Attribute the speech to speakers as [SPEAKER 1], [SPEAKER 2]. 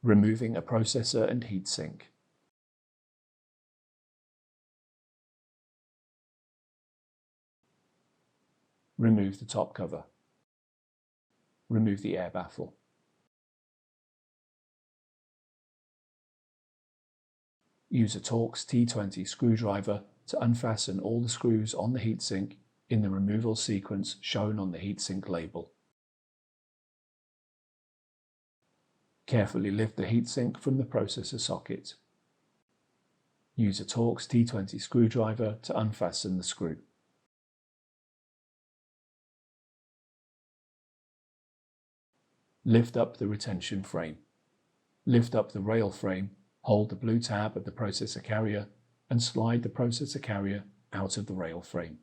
[SPEAKER 1] Removing a processor and heatsink. Remove the top cover. Remove the air baffle. Use a Torx T20 screwdriver to unfasten all the screws on the heatsink in the removal sequence shown on the heatsink label. Carefully lift the heatsink from the processor socket. Use a Torx T20 screwdriver to unfasten the screw. Lift up the retention frame. Lift up the rail frame, hold the blue tab of the processor carrier, and slide the processor carrier out of the rail frame.